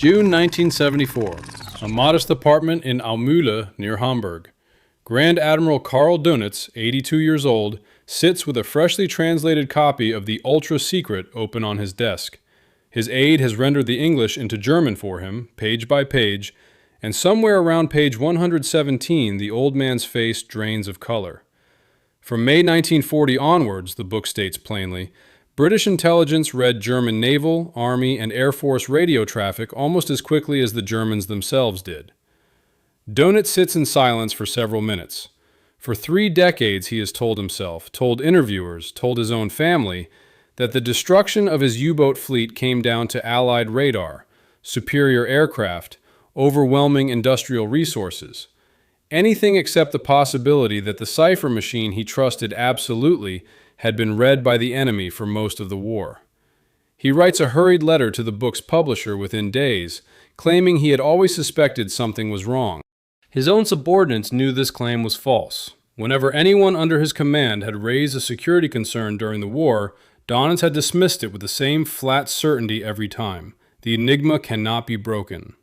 June 1974. A modest apartment in Aumühle near Hamburg. Grand Admiral Karl Dönitz, 82 years old, sits with a freshly translated copy of the ultra-secret open on his desk. His aide has rendered the English into German for him, page by page, and somewhere around page 117 the old man's face drains of color. From May 1940 onwards, the book states plainly, British intelligence read German naval, army, and air force radio traffic almost as quickly as the Germans themselves did. Dönitz sits in silence for several minutes. For 3 decades he has told himself, told interviewers, told his own family, that the destruction of his U-boat fleet came down to Allied radar, superior aircraft, overwhelming industrial resources. Anything except the possibility that the cipher machine he trusted absolutely had been read by the enemy for most of the war. He writes a hurried letter to the book's publisher within days, claiming he had always suspected something was wrong. His own subordinates knew this claim was false. Whenever anyone under his command had raised a security concern during the war, Dönitz had dismissed it with the same flat certainty every time. The Enigma cannot be broken.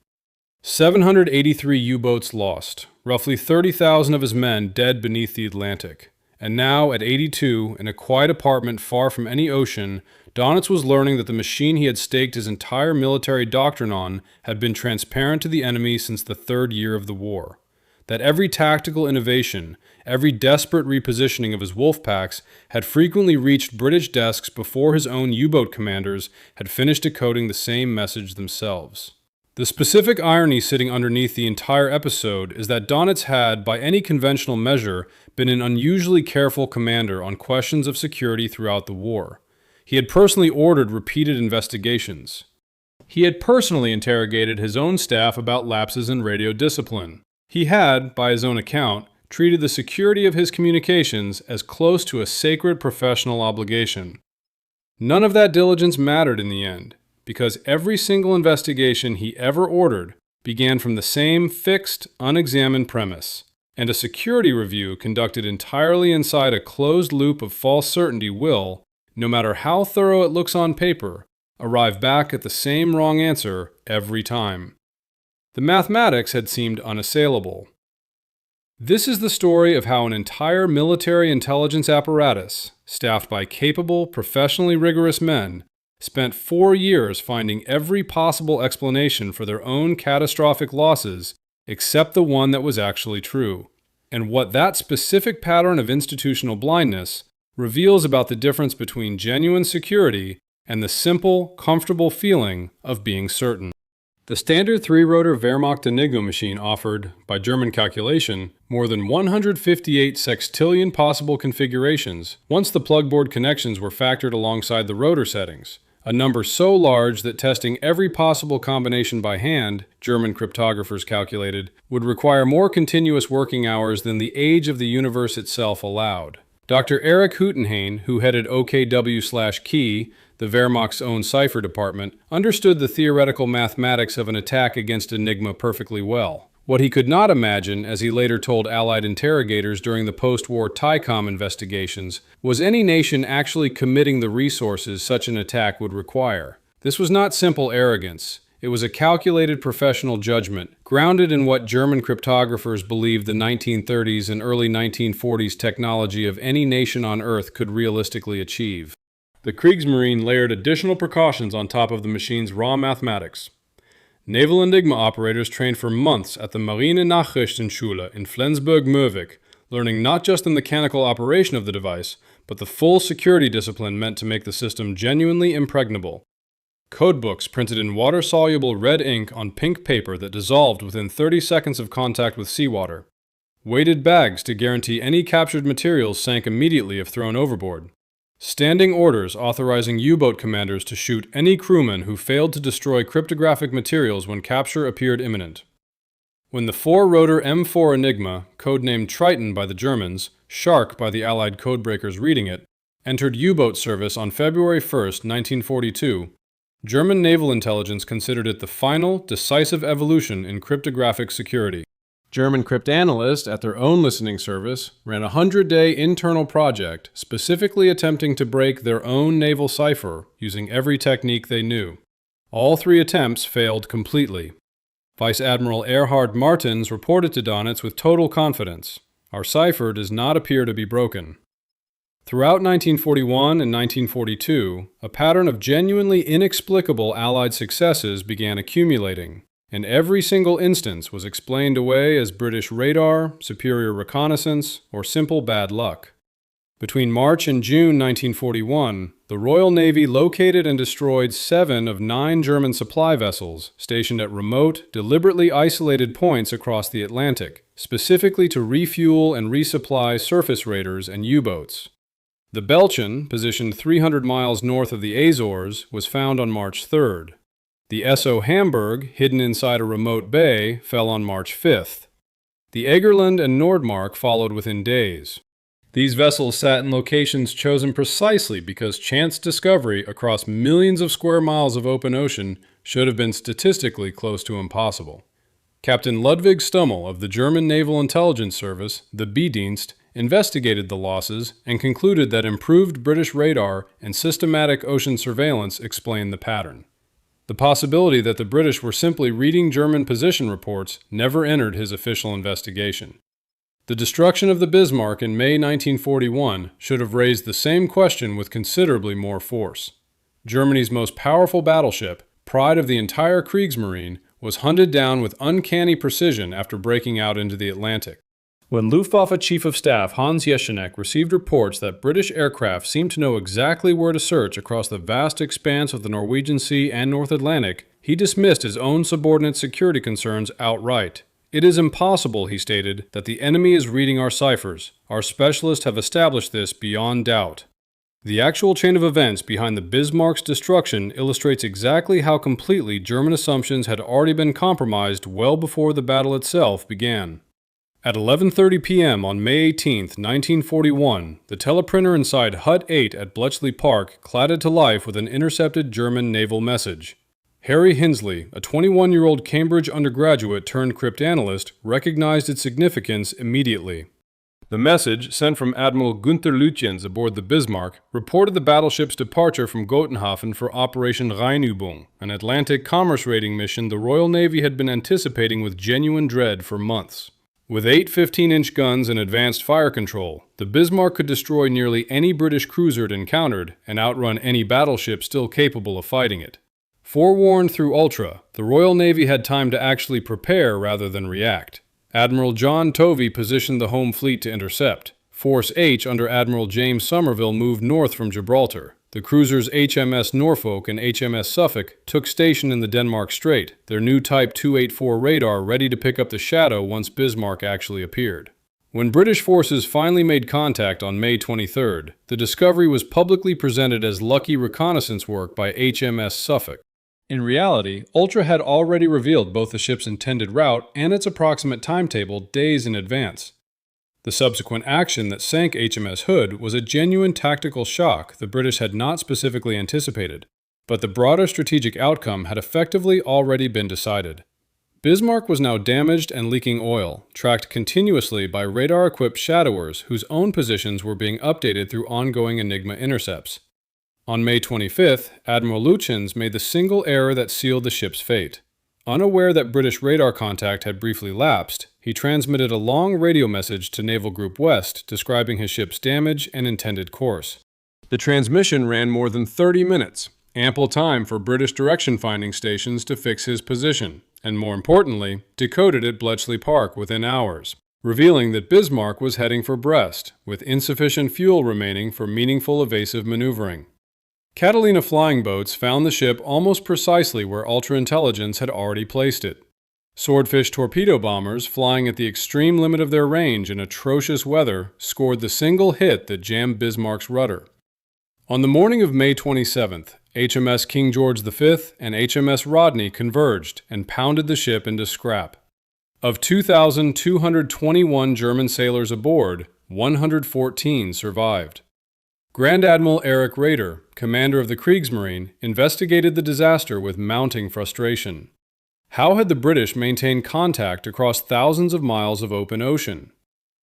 783 U-boats lost, roughly 30,000 of his men dead beneath the Atlantic. And now, at 82, in a quiet apartment far from any ocean, Dönitz was learning that the machine he had staked his entire military doctrine on had been transparent to the enemy since the 3rd year of the war. That every tactical innovation, every desperate repositioning of his wolf packs had frequently reached British desks before his own U-boat commanders had finished decoding the same message themselves. The specific irony sitting underneath the entire episode is that Dönitz had, by any conventional measure, been an unusually careful commander on questions of security throughout the war. He had personally ordered repeated investigations. He had personally interrogated his own staff about lapses in radio discipline. He had, by his own account, treated the security of his communications as close to a sacred professional obligation. None of that diligence mattered in the end, because every single investigation he ever ordered began from the same fixed, unexamined premise, and a security review conducted entirely inside a closed loop of false certainty will, no matter how thorough it looks on paper, arrive back at the same wrong answer every time. The mathematics had seemed unassailable. This is the story of how an entire military intelligence apparatus, staffed by capable, professionally rigorous men, spent 4 years finding every possible explanation for their own catastrophic losses except the one that was actually true, and what that specific pattern of institutional blindness reveals about the difference between genuine security and the simple, comfortable feeling of being certain. The standard 3-rotor Wehrmacht Enigma machine offered, by German calculation, more than 158 sextillion possible configurations once the plugboard connections were factored alongside the rotor settings. A number so large that testing every possible combination by hand, German cryptographers calculated, would require more continuous working hours than the age of the universe itself allowed. Dr. Erich Houtenhain, who headed OKW/Key, the Wehrmacht's own cipher department, understood the theoretical mathematics of an attack against Enigma perfectly well. What he could not imagine, as he later told Allied interrogators during the post-war TICOM investigations, was any nation actually committing the resources such an attack would require. This was not simple arrogance. It was a calculated professional judgment, grounded in what German cryptographers believed the 1930s and early 1940s technology of any nation on Earth could realistically achieve. The Kriegsmarine layered additional precautions on top of the machine's raw mathematics. Naval Enigma operators trained for months at the Marine Nachrichtenschule in Flensburg-Moorvik, learning not just the mechanical operation of the device, but the full security discipline meant to make the system genuinely impregnable. Codebooks printed in water-soluble red ink on pink paper that dissolved within 30 seconds of contact with seawater. Weighted bags to guarantee any captured materials sank immediately if thrown overboard. Standing orders authorizing U-boat commanders to shoot any crewman who failed to destroy cryptographic materials when capture appeared imminent. When the 4-rotor M4 Enigma, codenamed Triton by the Germans, Shark by the Allied codebreakers reading it, entered U-boat service on February 1, 1942, German naval intelligence considered it the final, decisive evolution in cryptographic security. German cryptanalysts at their own listening service ran a 100-day internal project specifically attempting to break their own naval cipher using every technique they knew. All three attempts failed completely. Vice Admiral Erhard Martens reported to Dönitz with total confidence, "Our cipher does not appear to be broken." Throughout 1941 and 1942, a pattern of genuinely inexplicable Allied successes began accumulating, and every single instance was explained away as British radar, superior reconnaissance, or simple bad luck. Between March and June 1941, the Royal Navy located and destroyed 7 of 9 German supply vessels stationed at remote, deliberately isolated points across the Atlantic, specifically to refuel and resupply surface raiders and U-boats. The Belchen, positioned 300 miles north of the Azores, was found on March 3rd. The SO Hamburg, hidden inside a remote bay, fell on March 5th. The Egerland and Nordmark followed within days. These vessels sat in locations chosen precisely because chance discovery across millions of square miles of open ocean should have been statistically close to impossible. Captain Ludwig Stummel of the German Naval Intelligence Service, the B-Dienst, investigated the losses and concluded that improved British radar and systematic ocean surveillance explained the pattern. The possibility that the British were simply reading German position reports never entered his official investigation. The destruction of the Bismarck in May 1941 should have raised the same question with considerably more force. Germany's most powerful battleship, pride of the entire Kriegsmarine, was hunted down with uncanny precision after breaking out into the Atlantic. When Luftwaffe Chief of Staff Hans Jeschenek received reports that British aircraft seemed to know exactly where to search across the vast expanse of the Norwegian Sea and North Atlantic, he dismissed his own subordinate security concerns outright. "It is impossible," he stated, "that the enemy is reading our ciphers. Our specialists have established this beyond doubt." The actual chain of events behind the Bismarck's destruction illustrates exactly how completely German assumptions had already been compromised well before the battle itself began. At 11:30 p.m. on May 18, 1941, the teleprinter inside Hut 8 at Bletchley Park cladded to life with an intercepted German naval message. Harry Hinsley, a 21-year-old Cambridge undergraduate turned cryptanalyst, recognized its significance immediately. The message, sent from Admiral Günther Lütjens aboard the Bismarck, reported the battleship's departure from Gotenhafen for Operation Rheinübung, an Atlantic commerce raiding mission the Royal Navy had been anticipating with genuine dread for months. With 8 15-inch guns and advanced fire control, the Bismarck could destroy nearly any British cruiser it encountered and outrun any battleship still capable of fighting it. Forewarned through Ultra, the Royal Navy had time to actually prepare rather than react. Admiral John Tovey positioned the home fleet to intercept. Force H under Admiral James Somerville moved north from Gibraltar. The cruisers HMS Norfolk and HMS Suffolk took station in the Denmark Strait, their new Type 284 radar ready to pick up the shadow once Bismarck actually appeared. When British forces finally made contact on May 23rd, the discovery was publicly presented as lucky reconnaissance work by HMS Suffolk. In reality, Ultra had already revealed both the ship's intended route and its approximate timetable days in advance. The subsequent action that sank HMS Hood was a genuine tactical shock the British had not specifically anticipated, but the broader strategic outcome had effectively already been decided. Bismarck was now damaged and leaking oil, tracked continuously by radar-equipped shadowers whose own positions were being updated through ongoing Enigma intercepts. On May 25th, Admiral Lütjens made the single error that sealed the ship's fate. Unaware that British radar contact had briefly lapsed, he transmitted a long radio message to Naval Group West describing his ship's damage and intended course. The transmission ran more than 30 minutes, ample time for British direction-finding stations to fix his position, and more importantly, decoded at Bletchley Park within hours, revealing that Bismarck was heading for Brest, with insufficient fuel remaining for meaningful evasive maneuvering. Catalina flying boats found the ship almost precisely where Ultra Intelligence had already placed it. Swordfish torpedo bombers, flying at the extreme limit of their range in atrocious weather, scored the single hit that jammed Bismarck's rudder. On the morning of May 27th, HMS King George V and HMS Rodney converged and pounded the ship into scrap. Of 2,221 German sailors aboard, 114 survived. Grand Admiral Erich Raeder, commander of the Kriegsmarine, investigated the disaster with mounting frustration. How had the British maintained contact across thousands of miles of open ocean?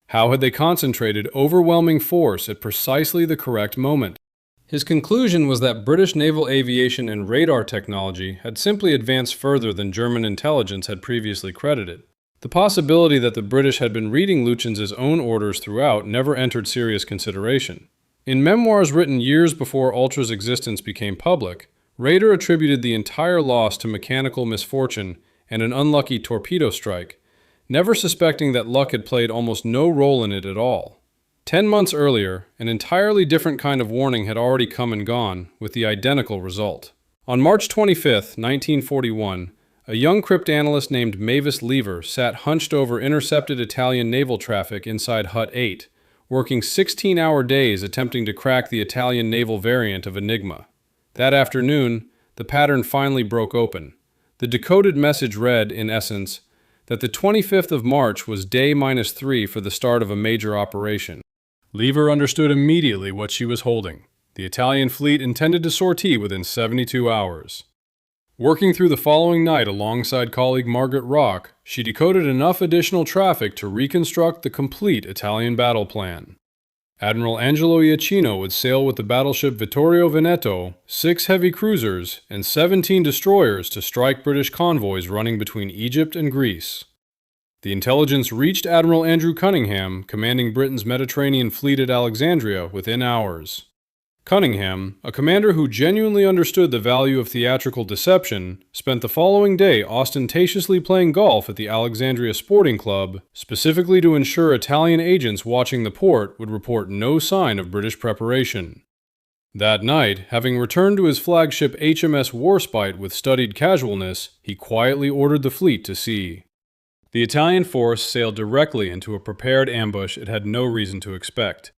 How had they concentrated overwhelming force at precisely the correct moment? His conclusion was that British naval aviation and radar technology had simply advanced further than German intelligence had previously credited. The possibility that the British had been reading Lütjen's own orders throughout never entered serious consideration. In memoirs written years before Ultra's existence became public, Raeder attributed the entire loss to mechanical misfortune and an unlucky torpedo strike, never suspecting that luck had played almost no role in it at all. 10 months earlier, an entirely different kind of warning had already come and gone, with the identical result. On March 25, 1941, a young cryptanalyst named Mavis Lever sat hunched over intercepted Italian naval traffic inside Hut 8, working 16-hour days attempting to crack the Italian naval variant of Enigma. That afternoon, the pattern finally broke open. The decoded message read, in essence, that the 25th of March was day -3 for the start of a major operation. Lever understood immediately what she was holding. The Italian fleet intended to sortie within 72 hours. Working through the following night alongside colleague Margaret Rock, she decoded enough additional traffic to reconstruct the complete Italian battle plan. Admiral Angelo Iachino would sail with the battleship Vittorio Veneto, 6 heavy cruisers, and 17 destroyers to strike British convoys running between Egypt and Greece. The intelligence reached Admiral Andrew Cunningham, commanding Britain's Mediterranean fleet at Alexandria, within hours. Cunningham, a commander who genuinely understood the value of theatrical deception, spent the following day ostentatiously playing golf at the Alexandria Sporting Club, specifically to ensure Italian agents watching the port would report no sign of British preparation. That night, having returned to his flagship HMS Warspite with studied casualness, he quietly ordered the fleet to sea. The Italian force sailed directly into a prepared ambush it had no reason to expect.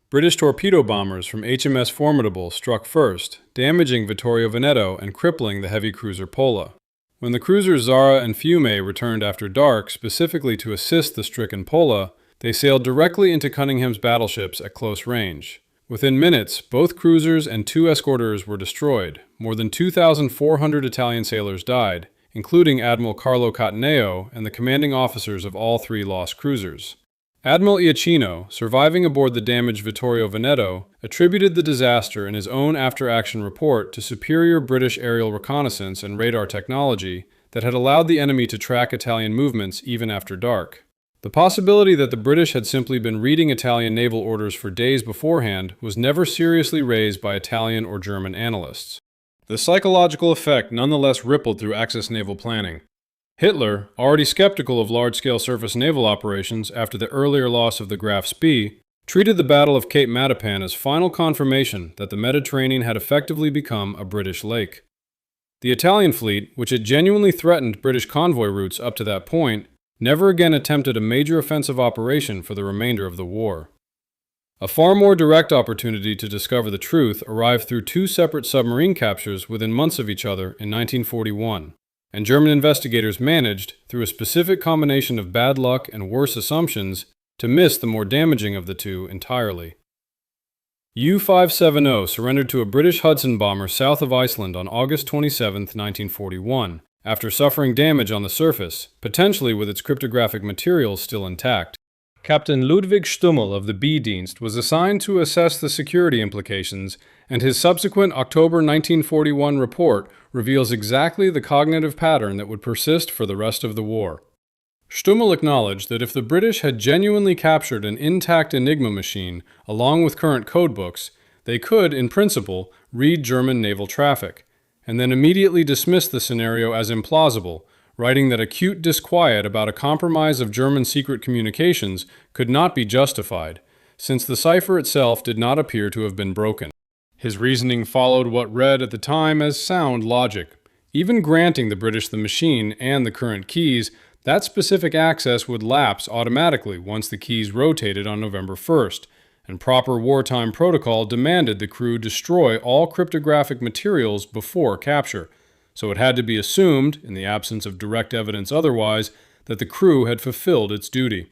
British torpedo bombers from HMS Formidable struck first, damaging Vittorio Veneto and crippling the heavy cruiser Pola. When the cruisers Zara and Fiume returned after dark specifically to assist the stricken Pola, they sailed directly into Cunningham's battleships at close range. Within minutes, both cruisers and 2 escorters were destroyed. More than 2,400 Italian sailors died, including Admiral Carlo Cattaneo and the commanding officers of all 3 lost cruisers. Admiral Iachino, surviving aboard the damaged Vittorio Veneto, attributed the disaster in his own after-action report to superior British aerial reconnaissance and radar technology that had allowed the enemy to track Italian movements even after dark. The possibility that the British had simply been reading Italian naval orders for days beforehand was never seriously raised by Italian or German analysts. The psychological effect nonetheless rippled through Axis naval planning. Hitler, already skeptical of large-scale surface naval operations after the earlier loss of the Graf Spee, treated the Battle of Cape Matapan as final confirmation that the Mediterranean had effectively become a British lake. The Italian fleet, which had genuinely threatened British convoy routes up to that point, never again attempted a major offensive operation for the remainder of the war. A far more direct opportunity to discover the truth arrived through 2 separate submarine captures within months of each other in 1941, and German investigators managed, through a specific combination of bad luck and worse assumptions, to miss the more damaging of the 2 entirely. U-570 surrendered to a British Hudson bomber south of Iceland on August 27, 1941, after suffering damage on the surface, potentially with its cryptographic materials still intact. Captain Ludwig Stummel of the B-Dienst was assigned to assess the security implications, and his subsequent October 1941 report reveals exactly the cognitive pattern that would persist for the rest of the war. Stummel acknowledged that if the British had genuinely captured an intact Enigma machine along with current codebooks, they could, in principle, read German naval traffic, and then immediately dismissed the scenario as implausible, writing that acute disquiet about a compromise of German secret communications could not be justified, since the cipher itself did not appear to have been broken. His reasoning followed what read at the time as sound logic. Even granting the British the machine and the current keys, that specific access would lapse automatically once the keys rotated on November 1st, and proper wartime protocol demanded the crew destroy all cryptographic materials before capture, so it had to be assumed, in the absence of direct evidence otherwise, that the crew had fulfilled its duty.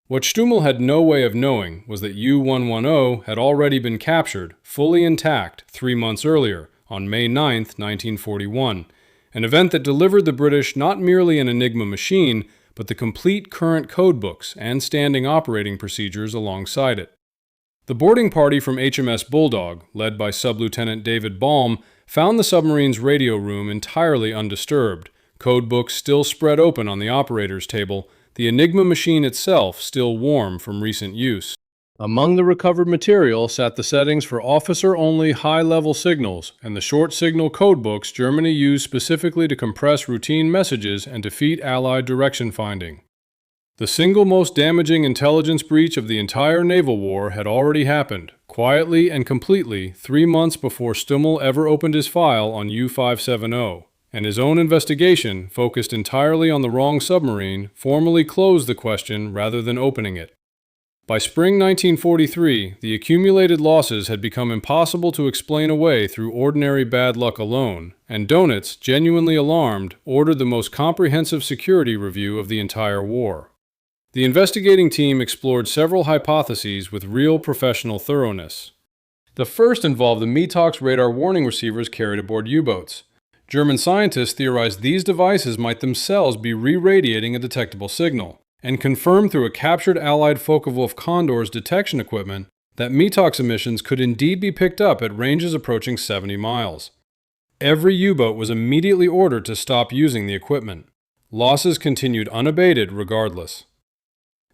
What Stummel had no way of knowing was that U-110 had already been captured, fully intact, 3 months earlier, on May 9, 1941, an event that delivered the British not merely an Enigma machine, but the complete current codebooks and standing operating procedures alongside it. The boarding party from HMS Bulldog, led by Sub-Lieutenant David Baum, found the submarine's radio room entirely undisturbed, codebooks still spread open on the operator's table, the Enigma machine itself still warm from recent use. Among the recovered material sat the settings for officer-only high-level signals and the short-signal codebooks Germany used specifically to compress routine messages and defeat Allied direction finding. The single most damaging intelligence breach of the entire naval war had already happened, quietly and completely, 3 months before Stummel ever opened his file on U-570, and his own investigation, focused entirely on the wrong submarine, formally closed the question rather than opening it. By spring 1943, the accumulated losses had become impossible to explain away through ordinary bad luck alone, and Dönitz, genuinely alarmed, ordered the most comprehensive security review of the entire war. The investigating team explored several hypotheses with real professional thoroughness. The first involved the Matapan radar warning receivers carried aboard U-boats. German scientists theorized these devices might themselves be re-radiating a detectable signal, and confirmed through a captured Allied Focke-Wulf Condor's detection equipment that Matapan emissions could indeed be picked up at ranges approaching 70 miles. Every U-boat was immediately ordered to stop using the equipment. Losses continued unabated regardless.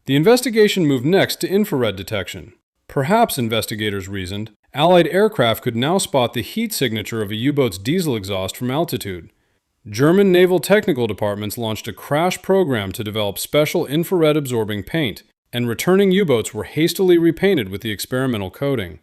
The investigation moved next to infrared detection. Perhaps, investigators reasoned, Allied aircraft could now spot the heat signature of a U-boat's diesel exhaust from altitude. German naval technical departments launched a crash program to develop special infrared-absorbing paint, and returning U-boats were hastily repainted with the experimental coating.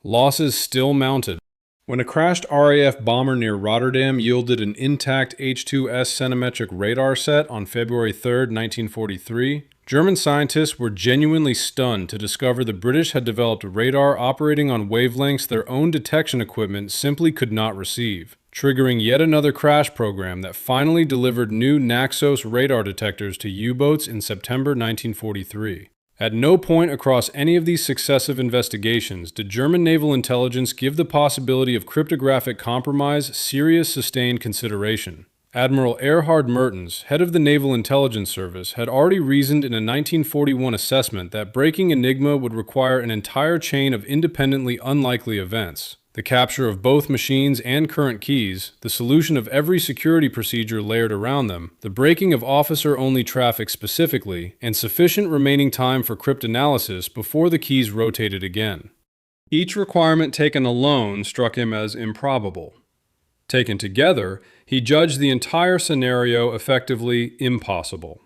Losses still mounted. When a crashed RAF bomber near Rotterdam yielded an intact H-2S centimetric radar set on February 3, 1943, German scientists were genuinely stunned to discover the British had developed radar operating on wavelengths their own detection equipment simply could not receive, triggering yet another crash program that finally delivered new Naxos radar detectors to U-boats in September 1943. At no point across any of these successive investigations did German naval intelligence give the possibility of cryptographic compromise serious sustained consideration. Admiral Erhard Mertens, head of the Naval Intelligence Service, had already reasoned in a 1941 assessment that breaking Enigma would require an entire chain of independently unlikely events: the capture of both machines and current keys, the solution of every security procedure layered around them, the breaking of officer-only traffic specifically, and sufficient remaining time for cryptanalysis before the keys rotated again. Each requirement taken alone struck him as improbable. Taken together, he judged the entire scenario effectively impossible.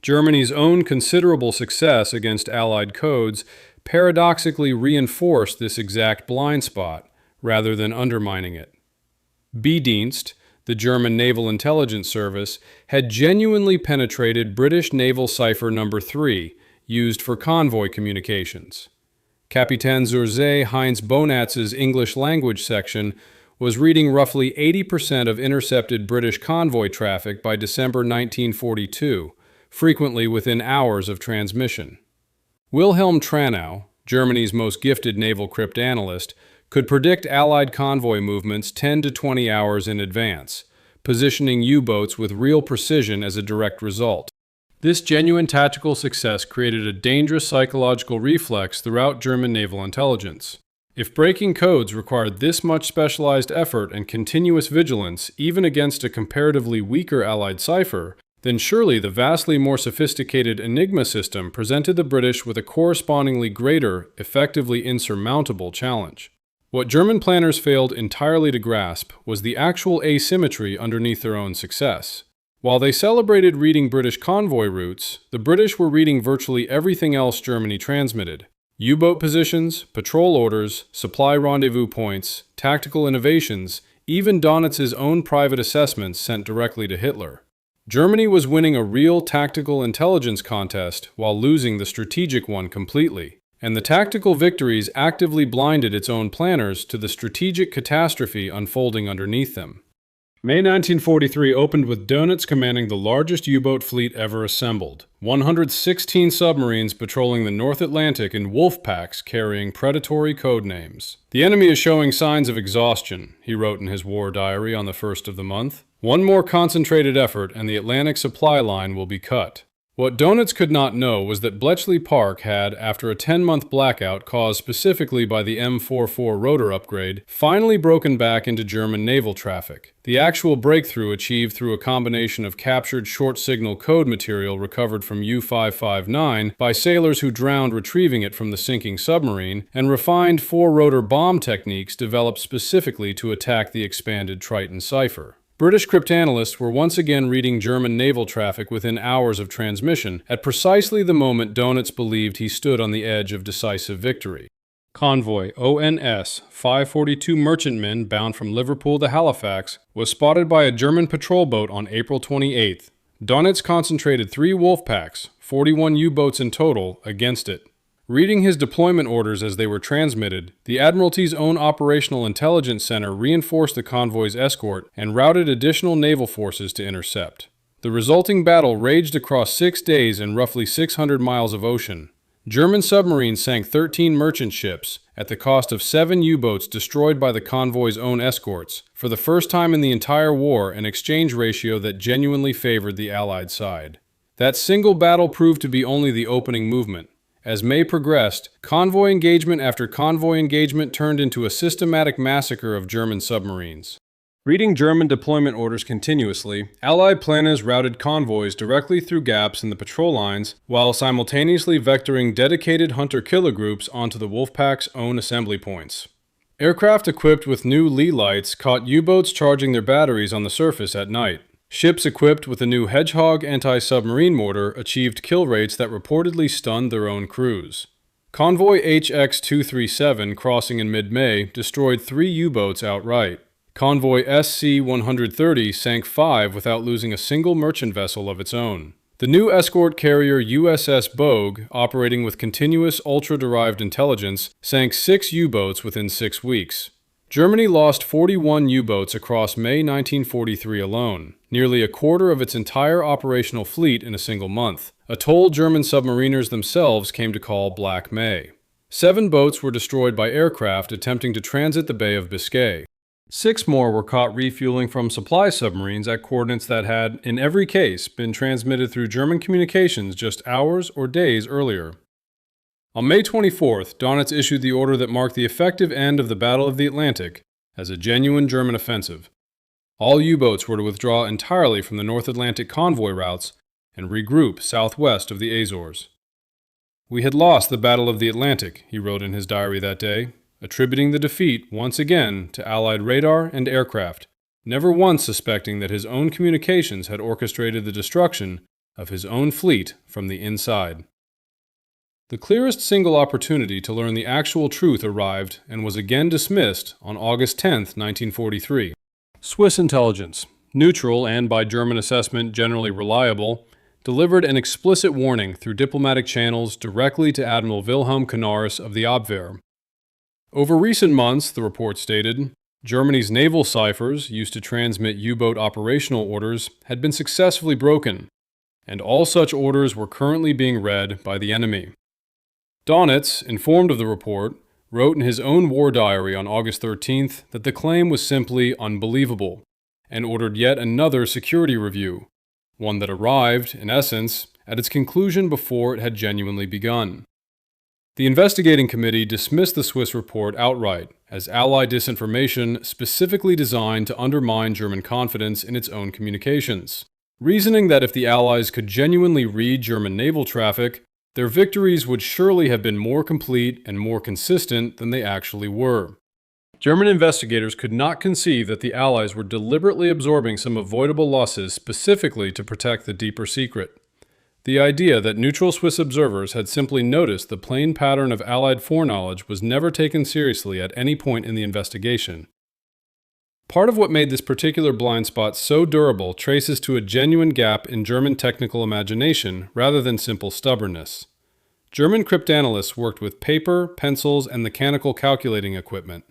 Germany's own considerable success against Allied codes paradoxically reinforced this exact blind spot, rather than undermining it. B-Dienst, the German Naval Intelligence Service, had genuinely penetrated British Naval Cipher No. 3, used for convoy communications. Kapitän zur See Heinz Bonatz's English language section was reading roughly 80% of intercepted British convoy traffic by December 1942, frequently within hours of transmission. Wilhelm Tranau, Germany's most gifted naval cryptanalyst, could predict Allied convoy movements 10 to 20 hours in advance, positioning U-boats with real precision as a direct result. This genuine tactical success created a dangerous psychological reflex throughout German naval intelligence. If breaking codes required this much specialized effort and continuous vigilance, even against a comparatively weaker Allied cipher, then surely the vastly more sophisticated Enigma system presented the British with a correspondingly greater, effectively insurmountable challenge. What German planners failed entirely to grasp was the actual asymmetry underneath their own success. While they celebrated reading British convoy routes, the British were reading virtually everything else Germany transmitted: U-boat positions, patrol orders, supply rendezvous points, tactical innovations, even Dönitz's own private assessments sent directly to Hitler. Germany was winning a real tactical intelligence contest while losing the strategic one completely, and the tactical victories actively blinded its own planners to the strategic catastrophe unfolding underneath them. May 1943 opened with Dönitz commanding the largest U-boat fleet ever assembled, 116 submarines patrolling the North Atlantic in wolf packs carrying predatory code names. "The enemy is showing signs of exhaustion," he wrote in his war diary on the 1st of the month. "One more concentrated effort and the Atlantic supply line will be cut." What Dönitz could not know was that Bletchley Park had, after a 10-month blackout caused specifically by the M44 rotor upgrade, finally broken back into German naval traffic. The actual breakthrough achieved through a combination of captured short-signal code material recovered from U-559 by sailors who drowned retrieving it from the sinking submarine, and refined four-rotor bomb techniques developed specifically to attack the expanded Triton cipher. British cryptanalysts were once again reading German naval traffic within hours of transmission, at precisely the moment Dönitz believed he stood on the edge of decisive victory. Convoy ONS 542 merchantmen bound from Liverpool to Halifax was spotted by a German patrol boat on April 28th. Dönitz concentrated 3 wolf packs, 41 U-boats in total, against it. Reading his deployment orders as they were transmitted, the Admiralty's own Operational Intelligence Center reinforced the convoy's escort and routed additional naval forces to intercept. The resulting battle raged across 6 days and roughly 600 miles of ocean. German submarines sank 13 merchant ships, at the cost of 7 U-boats destroyed by the convoy's own escorts, for the first time in the entire war, an exchange ratio that genuinely favored the Allied side. That single battle proved to be only the opening movement. As May progressed, convoy engagement after convoy engagement turned into a systematic massacre of German submarines. Reading German deployment orders continuously, Allied planners routed convoys directly through gaps in the patrol lines while simultaneously vectoring dedicated hunter-killer groups onto the Wolfpack's own assembly points. Aircraft equipped with new Lee lights caught U-boats charging their batteries on the surface at night. Ships equipped with a new Hedgehog anti-submarine mortar achieved kill rates that reportedly stunned their own crews. Convoy HX-237 crossing in mid-May destroyed 3 U-boats outright. Convoy SC-130 sank 5 without losing a single merchant vessel of its own. The new escort carrier USS Bogue, operating with continuous ultra-derived intelligence, sank 6 U-boats within 6 weeks. Germany lost 41 U-boats across May 1943 alone, nearly a quarter of its entire operational fleet in a single month, a toll German submariners themselves came to call Black May. 7 boats were destroyed by aircraft attempting to transit the Bay of Biscay. 6 more were caught refueling from supply submarines at coordinates that had, in every case, been transmitted through German communications just hours or days earlier. On May 24th, Dönitz issued the order that marked the effective end of the Battle of the Atlantic as a genuine German offensive. All U-boats were to withdraw entirely from the North Atlantic convoy routes and regroup southwest of the Azores. "We had lost the Battle of the Atlantic," he wrote in his diary that day, attributing the defeat once again to Allied radar and aircraft, never once suspecting that his own communications had orchestrated the destruction of his own fleet from the inside. The clearest single opportunity to learn the actual truth arrived and was again dismissed on August 10, 1943. Swiss intelligence, neutral and by German assessment generally reliable, delivered an explicit warning through diplomatic channels directly to Admiral Wilhelm Canaris of the Abwehr. Over recent months, the report stated, Germany's naval ciphers used to transmit U-boat operational orders had been successfully broken, and all such orders were currently being read by the enemy. Dönitz, informed of the report, wrote in his own war diary on August 13th that the claim was simply unbelievable, and ordered yet another security review, one that arrived, in essence, at its conclusion before it had genuinely begun. The investigating committee dismissed the Swiss report outright as Allied disinformation specifically designed to undermine German confidence in its own communications, reasoning that if the Allies could genuinely read German naval traffic, their victories would surely have been more complete and more consistent than they actually were. German investigators could not conceive that the Allies were deliberately absorbing some avoidable losses specifically to protect the deeper secret. The idea that neutral Swiss observers had simply noticed the plain pattern of Allied foreknowledge was never taken seriously at any point in the investigation. Part of what made this particular blind spot so durable traces to a genuine gap in German technical imagination rather than simple stubbornness. German cryptanalysts worked with paper, pencils, and mechanical calculating equipment.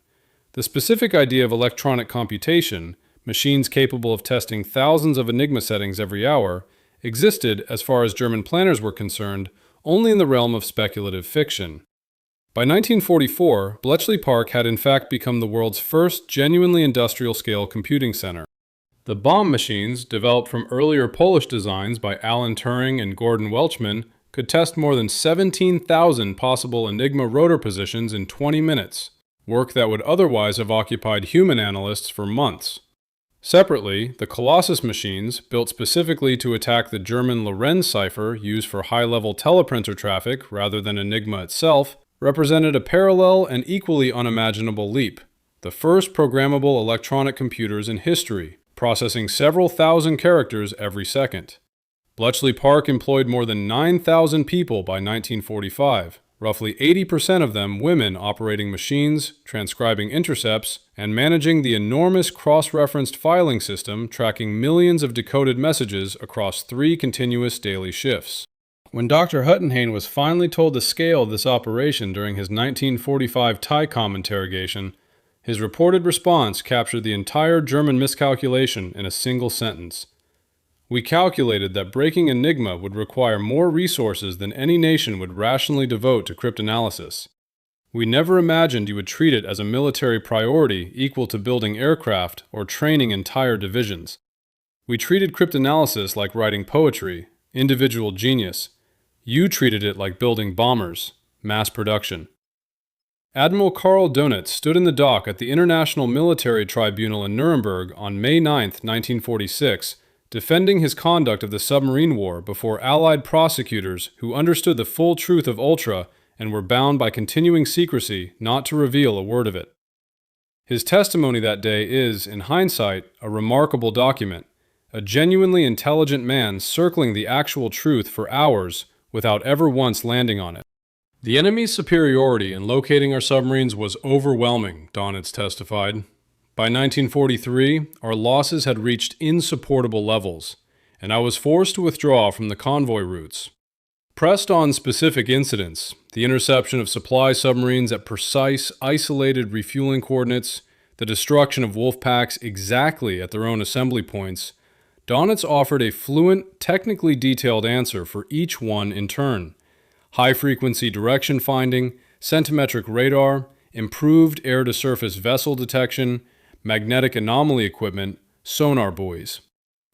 The specific idea of electronic computation, machines capable of testing thousands of Enigma settings every hour, existed, as far as German planners were concerned, only in the realm of speculative fiction. By 1944, Bletchley Park had in fact become the world's first genuinely industrial-scale computing center. The bomb machines, developed from earlier Polish designs by Alan Turing and Gordon Welchman, could test more than 17,000 possible Enigma rotor positions in 20 minutes, work that would otherwise have occupied human analysts for months. Separately, the Colossus machines, built specifically to attack the German Lorenz cipher used for high-level teleprinter traffic rather than Enigma itself, represented a parallel and equally unimaginable leap. The first programmable electronic computers in history, processing several thousand characters every second. Bletchley Park employed more than 9,000 people by 1945, roughly 80% of them women operating machines, transcribing intercepts, and managing the enormous cross-referenced filing system tracking millions of decoded messages across 3 continuous daily shifts. When Dr. Huttenhain was finally told the scale of this operation during his 1945 TICOM interrogation, his reported response captured the entire German miscalculation in a single sentence. "We calculated that breaking Enigma would require more resources than any nation would rationally devote to cryptanalysis. We never imagined you would treat it as a military priority equal to building aircraft or training entire divisions. We treated cryptanalysis like writing poetry, individual genius. You treated it like building bombers, mass production." Admiral Karl Dönitz stood in the dock at the International Military Tribunal in Nuremberg on May 9, 1946, defending his conduct of the submarine war before Allied prosecutors who understood the full truth of Ultra and were bound by continuing secrecy not to reveal a word of it. His testimony that day is, in hindsight, a remarkable document, a genuinely intelligent man circling the actual truth for hours without ever once landing on it. "The enemy's superiority in locating our submarines was overwhelming," Dönitz testified. "By 1943, our losses had reached insupportable levels, and I was forced to withdraw from the convoy routes. Pressed on specific incidents, the interception of supply submarines at precise, isolated refueling coordinates, the destruction of wolf packs exactly at their own assembly points, Dönitz offered a fluent, technically detailed answer for each one in turn. High-frequency direction finding, centimetric radar, improved air-to-surface vessel detection, magnetic anomaly equipment, sonar buoys.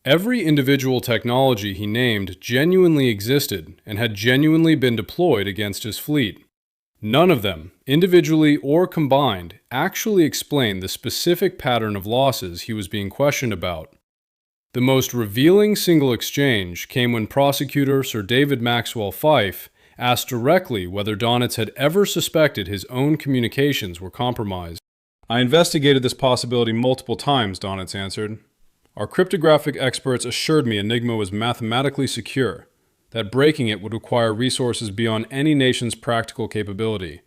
Every individual technology he named genuinely existed and had genuinely been deployed against his fleet. None of them, individually or combined, actually explained the specific pattern of losses he was being questioned about. The most revealing single exchange came when prosecutor Sir David Maxwell Fyfe asked directly whether Dönitz had ever suspected his own communications were compromised. "I investigated this possibility multiple times," Dönitz answered. "Our cryptographic experts assured me Enigma was mathematically secure, that breaking it would require resources beyond any nation's practical capability.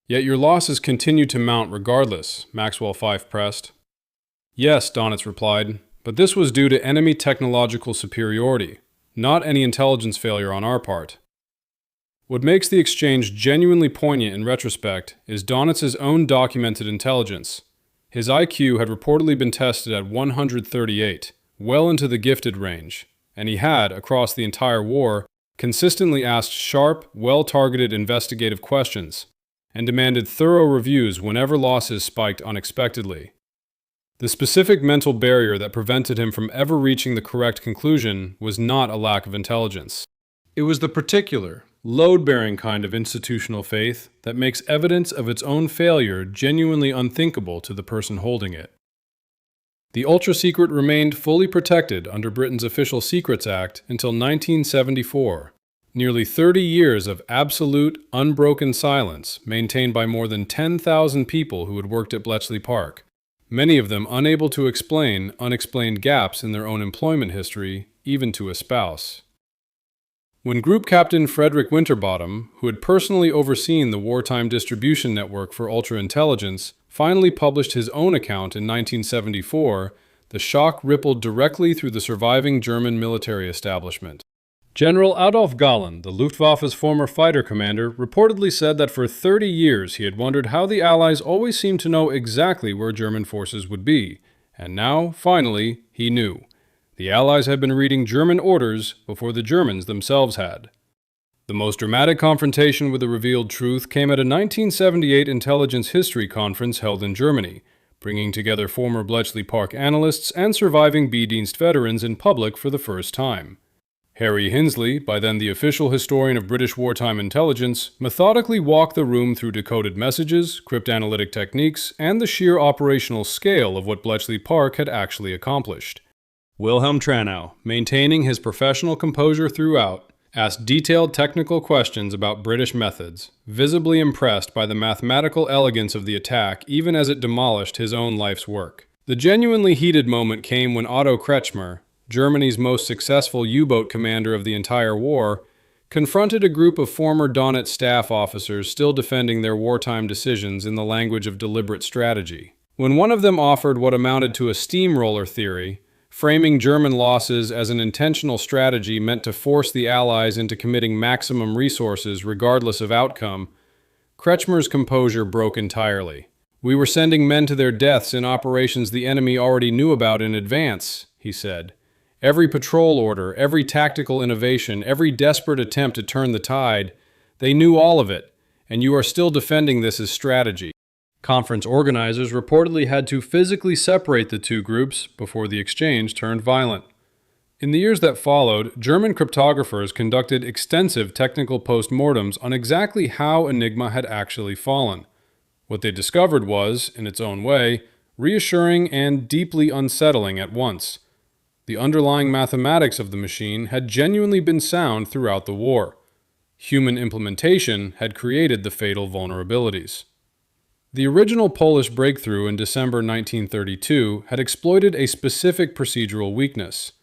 Yet your losses continued to mount regardless," Maxwell Fyfe pressed. "Yes," Dönitz replied, "but this was due to enemy technological superiority, not any intelligence failure on our part." What makes the exchange genuinely poignant in retrospect is Dönitz's own documented intelligence. His IQ had reportedly been tested at 138, well into the gifted range, and he had, across the entire war, consistently asked sharp, well-targeted investigative questions, and demanded thorough reviews whenever losses spiked unexpectedly. The specific mental barrier that prevented him from ever reaching the correct conclusion was not a lack of intelligence. It was the particular, load-bearing kind of institutional faith that makes evidence of its own failure genuinely unthinkable to the person holding it. The ultra-secret remained fully protected under Britain's Official Secrets Act until 1974, nearly 30 years of absolute, unbroken silence maintained by more than 10,000 people who had worked at Bletchley Park, many of them unable to explain unexplained gaps in their own employment history, even to a spouse. When Group Captain Frederick Winterbottom, who had personally overseen the wartime distribution network for ultra-intelligence, finally published his own account in 1974, the shock rippled directly through the surviving German military establishment. General Adolf Galland, the Luftwaffe's former fighter commander, reportedly said that for 30 years he had wondered how the Allies always seemed to know exactly where German forces would be, and now, finally, he knew. The Allies had been reading German orders before the Germans themselves had. The most dramatic confrontation with the revealed truth came at a 1978 intelligence history conference held in Germany, bringing together former Bletchley Park analysts and surviving B-Dienst veterans in public for the first time. Harry Hinsley, by then the official historian of British wartime intelligence, methodically walked the room through decoded messages, cryptanalytic techniques, and the sheer operational scale of what Bletchley Park had actually accomplished. Wilhelm Tranau, maintaining his professional composure throughout, asked detailed technical questions about British methods, visibly impressed by the mathematical elegance of the attack even as it demolished his own life's work. The genuinely heated moment came when Otto Kretschmer, Germany's most successful U-boat commander of the entire war, confronted a group of former Dönitz staff officers still defending their wartime decisions in the language of deliberate strategy. When one of them offered what amounted to a steamroller theory, framing German losses as an intentional strategy meant to force the Allies into committing maximum resources regardless of outcome, Kretschmer's composure broke entirely. "We were sending men to their deaths in operations the enemy already knew about in advance," he said. "Every patrol order, every tactical innovation, every desperate attempt to turn the tide, they knew all of it, and you are still defending this as strategy." Conference organizers reportedly had to physically separate the two groups before the exchange turned violent. In the years that followed, German cryptographers conducted extensive technical postmortems on exactly how Enigma had actually fallen. What they discovered was, in its own way, reassuring and deeply unsettling at once. The underlying mathematics of the machine had genuinely been sound throughout the war. Human implementation had created the fatal vulnerabilities. The original Polish breakthrough in December 1932 had exploited a specific procedural weakness.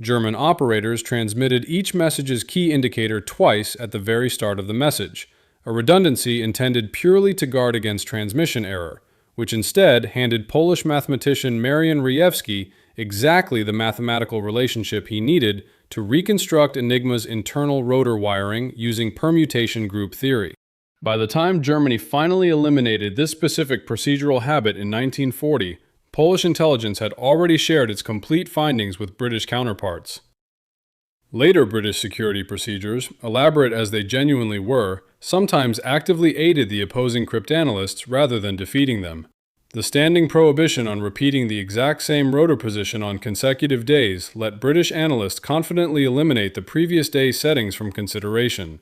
German operators transmitted each message's key indicator twice at the very start of the message, a redundancy intended purely to guard against transmission error, which instead handed Polish mathematician Marian Rejewski exactly the mathematical relationship he needed to reconstruct Enigma's internal rotor wiring using permutation group theory. By the time Germany finally eliminated this specific procedural habit in 1940, Polish intelligence had already shared its complete findings with British counterparts. Later British security procedures, elaborate as they genuinely were, sometimes actively aided the opposing cryptanalysts rather than defeating them. The standing prohibition on repeating the exact same rotor position on consecutive days let British analysts confidently eliminate the previous day's settings from consideration.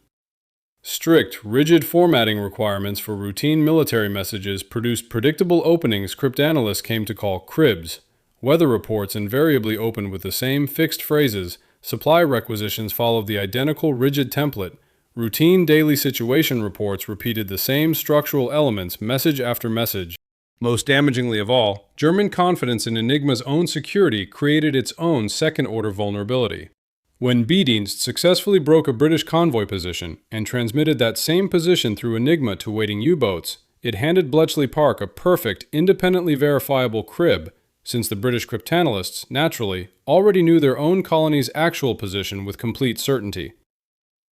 Strict, rigid formatting requirements for routine military messages produced predictable openings cryptanalysts came to call cribs. Weather reports invariably opened with the same fixed phrases, supply requisitions followed the identical rigid template, routine daily situation reports repeated the same structural elements message after message. Most damagingly of all, German confidence in Enigma's own security created its own second-order vulnerability. When B-Dienst successfully broke a British convoy position and transmitted that same position through Enigma to waiting U-boats, it handed Bletchley Park a perfect, independently verifiable crib, since the British cryptanalysts, naturally, already knew their own colony's actual position with complete certainty.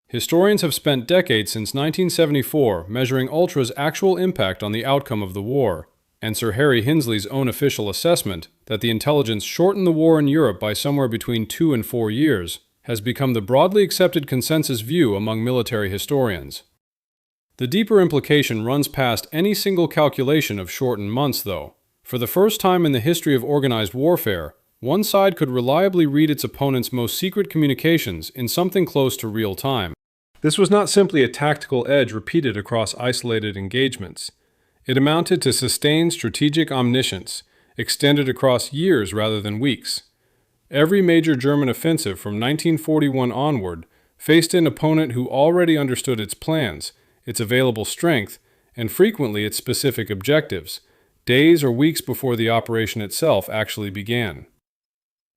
Historians have spent decades since 1974 measuring Ultra's actual impact on the outcome of the war, and Sir Harry Hinsley's own official assessment that the intelligence shortened the war in Europe by somewhere between 2 and 4 years has become the broadly accepted consensus view among military historians. The deeper implication runs past any single calculation of shortened months, though. For the first time in the history of organized warfare, one side could reliably read its opponent's most secret communications in something close to real time. This was not simply a tactical edge repeated across isolated engagements. It amounted to sustained strategic omniscience, extended across years rather than weeks. Every major German offensive from 1941 onward faced an opponent who already understood its plans, its available strength, and frequently its specific objectives, days or weeks before the operation itself actually began.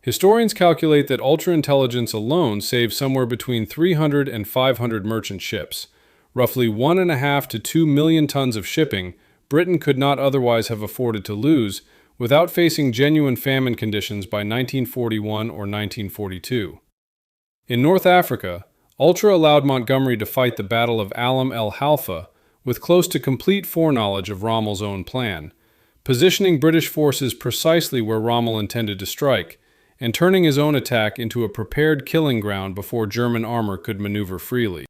Historians calculate that ultra-intelligence alone saved somewhere between 300 and 500 merchant ships, roughly 1.5 to 2 million tons of shipping Britain could not otherwise have afforded to lose without facing genuine famine conditions by 1941 or 1942. In North Africa, Ultra allowed Montgomery to fight the Battle of Alam el Halfa with close to complete foreknowledge of Rommel's own plan, positioning British forces precisely where Rommel intended to strike, and turning his own attack into a prepared killing ground before German armor could maneuver freely.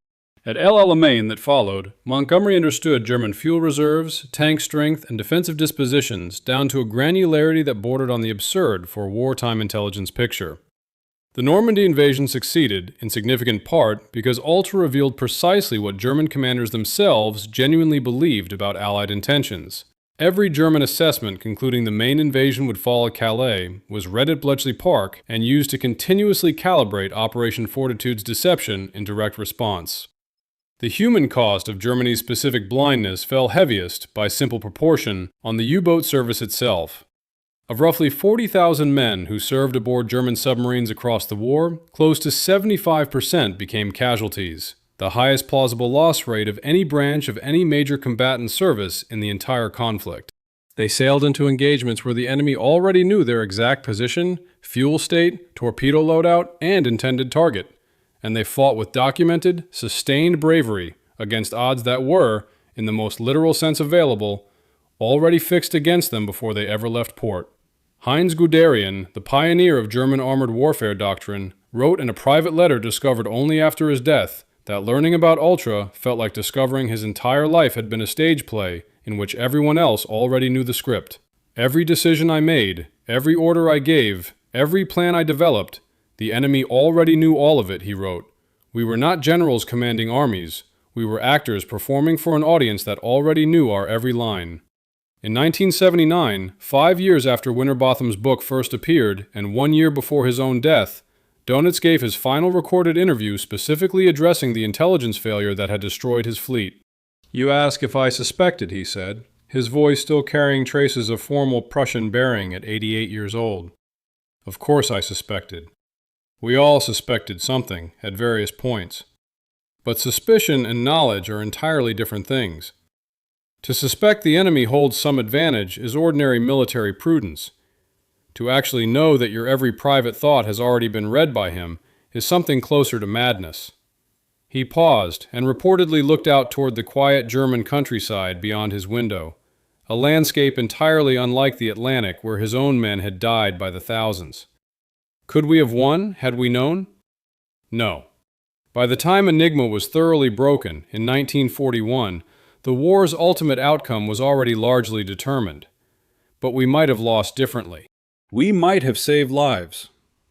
At El Alamein that followed, Montgomery understood German fuel reserves, tank strength, and defensive dispositions down to a granularity that bordered on the absurd for a wartime intelligence picture. The Normandy invasion succeeded, in significant part, because Ultra revealed precisely what German commanders themselves genuinely believed about Allied intentions. Every German assessment concluding the main invasion would fall at Calais was read at Bletchley Park and used to continuously calibrate Operation Fortitude's deception in direct response. The human cost of Germany's specific blindness fell heaviest, by simple proportion, on the U-boat service itself. Of roughly 40,000 men who served aboard German submarines across the war, close to 75% became casualties, the highest plausible loss rate of any branch of any major combatant service in the entire conflict. They sailed into engagements where the enemy already knew their exact position, fuel state, torpedo loadout, and intended target, and they fought with documented, sustained bravery against odds that were, in the most literal sense available, already fixed against them before they ever left port. Heinz Guderian, the pioneer of German armored warfare doctrine, wrote in a private letter discovered only after his death that learning about Ultra felt like discovering his entire life had been a stage play in which everyone else already knew the script. Every decision I made, every order I gave, every plan I developed, the enemy already knew all of it, he wrote. We were not generals commanding armies. We were actors performing for an audience that already knew our every line. In 1979, 5 years after Winterbotham's book first appeared and 1 year before his own death, Dönitz gave his final recorded interview specifically addressing the intelligence failure that had destroyed his fleet. "You ask if I suspected," he said, his voice still carrying traces of formal Prussian bearing at 88 years old. "Of course I suspected. We all suspected something, at various points. But suspicion and knowledge are entirely different things. To suspect the enemy holds some advantage is ordinary military prudence. To actually know that your every private thought has already been read by him is something closer to madness." He paused and reportedly looked out toward the quiet German countryside beyond his window, a landscape entirely unlike the Atlantic where his own men had died by the thousands. Could we have won had we known? No. By the time Enigma was thoroughly broken in 1941, the war's ultimate outcome was already largely determined. But we might have lost differently. We might have saved lives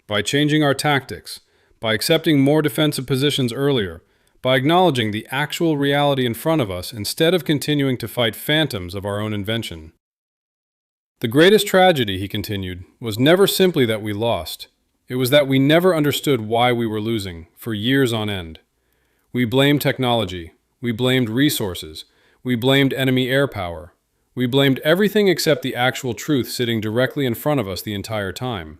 by changing our tactics, by accepting more defensive positions earlier, by acknowledging the actual reality in front of us instead of continuing to fight phantoms of our own invention. The greatest tragedy, he continued, was never simply that we lost. It was that we never understood why we were losing, for years on end. We blamed technology. We blamed resources. We blamed enemy air power. We blamed everything except the actual truth sitting directly in front of us the entire time.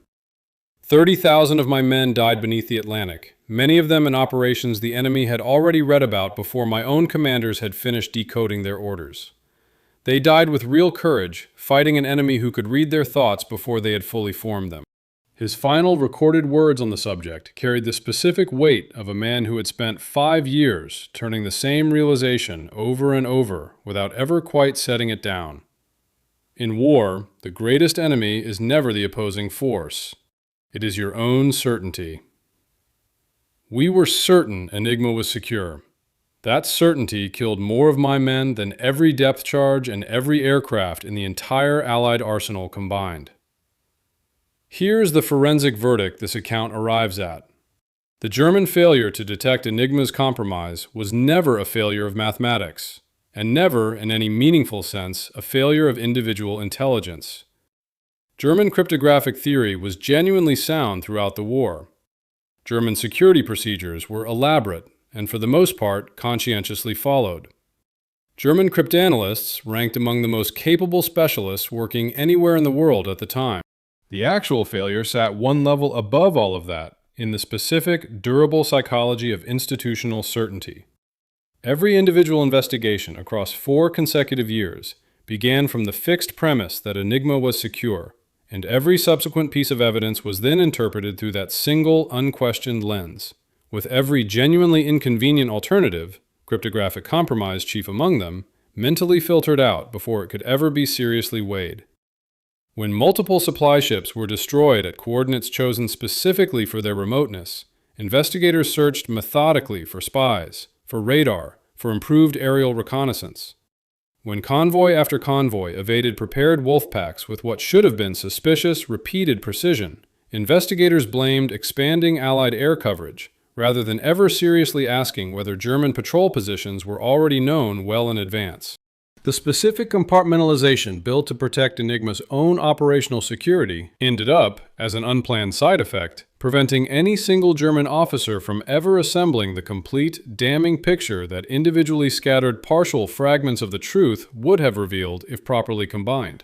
30,000 of my men died beneath the Atlantic, many of them in operations the enemy had already read about before my own commanders had finished decoding their orders. They died with real courage, fighting an enemy who could read their thoughts before they had fully formed them. His final recorded words on the subject carried the specific weight of a man who had spent 5 years turning the same realization over and over without ever quite setting it down. In war, the greatest enemy is never the opposing force. It is your own certainty. We were certain Enigma was secure. That certainty killed more of my men than every depth charge and every aircraft in the entire Allied arsenal combined. Here's the forensic verdict this account arrives at. The German failure to detect Enigma's compromise was never a failure of mathematics, and never, in any meaningful sense, a failure of individual intelligence. German cryptographic theory was genuinely sound throughout the war. German security procedures were elaborate and, for the most part, conscientiously followed. German cryptanalysts ranked among the most capable specialists working anywhere in the world at the time. The actual failure sat one level above all of that, in the specific, durable psychology of institutional certainty. Every individual investigation across 4 consecutive years began from the fixed premise that Enigma was secure, and every subsequent piece of evidence was then interpreted through that single, unquestioned lens, with every genuinely inconvenient alternative, cryptographic compromise chief among them, mentally filtered out before it could ever be seriously weighed. When multiple supply ships were destroyed at coordinates chosen specifically for their remoteness, investigators searched methodically for spies, for radar, for improved aerial reconnaissance. When convoy after convoy evaded prepared wolf packs with what should have been suspicious, repeated precision, investigators blamed expanding Allied air coverage, rather than ever seriously asking whether German patrol positions were already known well in advance. The specific compartmentalization built to protect Enigma's own operational security ended up, as an unplanned side effect, preventing any single German officer from ever assembling the complete, damning picture that individually scattered partial fragments of the truth would have revealed if properly combined.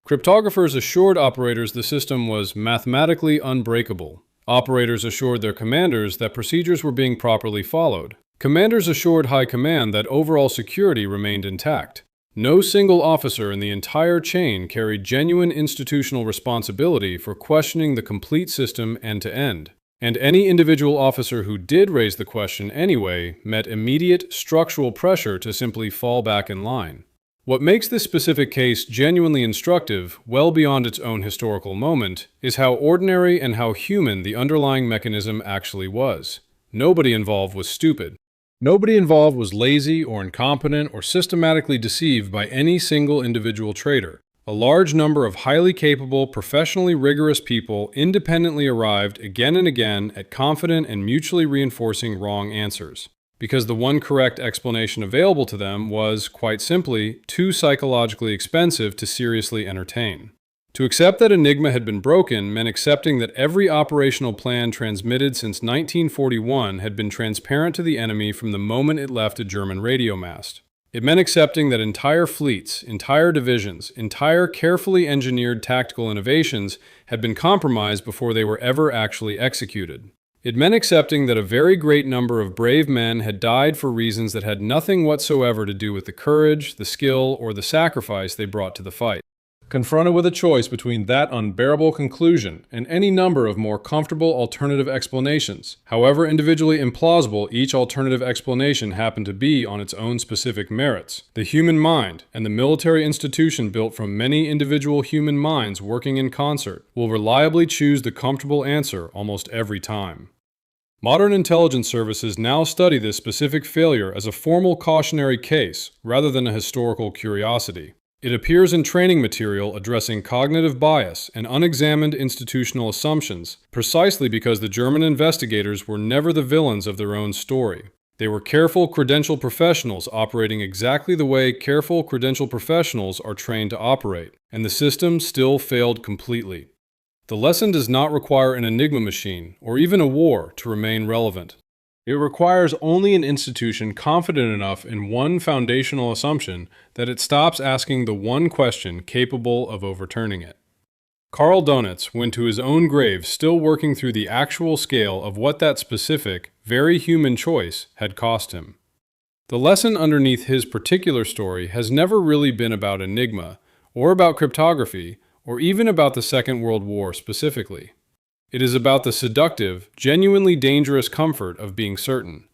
Cryptographers assured operators the system was mathematically unbreakable. Operators assured their commanders that procedures were being properly followed. Commanders assured High Command that overall security remained intact. No single officer in the entire chain carried genuine institutional responsibility for questioning the complete system end to end. And any individual officer who did raise the question anyway met immediate structural pressure to simply fall back in line. What makes this specific case genuinely instructive, well beyond its own historical moment, is how ordinary and how human the underlying mechanism actually was. Nobody involved was stupid. Nobody involved was lazy or incompetent or systematically deceived by any single individual traitor. A large number of highly capable, professionally rigorous people independently arrived again and again at confident and mutually reinforcing wrong answers, because the one correct explanation available to them was, quite simply, too psychologically expensive to seriously entertain. To accept that Enigma had been broken meant accepting that every operational plan transmitted since 1941 had been transparent to the enemy from the moment it left a German radio mast. It meant accepting that entire fleets, entire divisions, entire carefully engineered tactical innovations had been compromised before they were ever actually executed. It meant accepting that a very great number of brave men had died for reasons that had nothing whatsoever to do with the courage, the skill, or the sacrifice they brought to the fight. Confronted with a choice between that unbearable conclusion and any number of more comfortable alternative explanations, however individually implausible each alternative explanation happened to be on its own specific merits, the human mind, and the military institution built from many individual human minds working in concert, will reliably choose the comfortable answer almost every time. Modern intelligence services now study this specific failure as a formal cautionary case rather than a historical curiosity. It appears in training material addressing cognitive bias and unexamined institutional assumptions, precisely because the German investigators were never the villains of their own story. They were careful credential professionals operating exactly the way careful credential professionals are trained to operate, and the system still failed completely. The lesson does not require an Enigma machine, or even a war, to remain relevant. It requires only an institution confident enough in one foundational assumption that it stops asking the one question capable of overturning it. Karl Dönitz went to his own grave still working through the actual scale of what that specific, very human choice had cost him. The lesson underneath his particular story has never really been about Enigma, or about cryptography, or even about the Second World War specifically. It is about the seductive, genuinely dangerous comfort of being certain,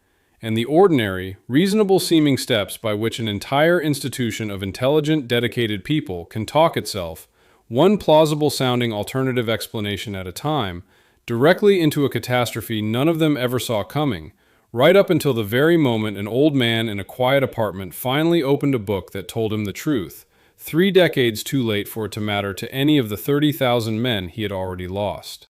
and the ordinary, reasonable-seeming steps by which an entire institution of intelligent, dedicated people can talk itself, one plausible-sounding alternative explanation at a time, directly into a catastrophe none of them ever saw coming, right up until the very moment an old man in a quiet apartment finally opened a book that told him the truth, 3 decades too late for it to matter to any of the 30,000 men he had already lost.